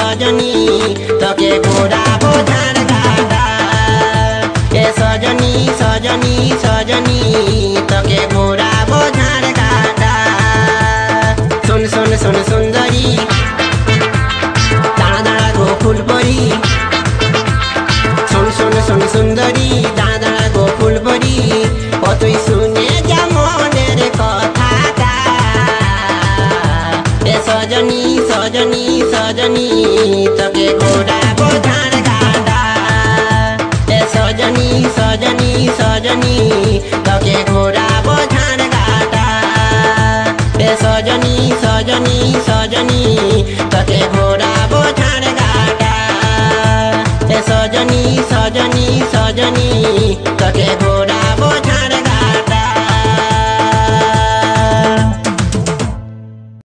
सजनी तके घोराबो झाड़ घाटा ए सजनी सजनी सजनी तके घोराबो झाड़ घाटा सुन सुन सुन सुंदरी दाना दाना गो फूल परी सुन सुन सुन सुंदरी दाना दाना गो फूल परी ओ तुई सुने जा मनेर कथाटा ए सजनी सजनी सजनी तके घोराबो झाड़ घाटा ए सजनी सजनी सजनी तके घोराबो झाड़ घाटा ए सजनी सजनी सजनी तके घोराबो झाड़ घाटा ए सजनी सजनी सजनी तके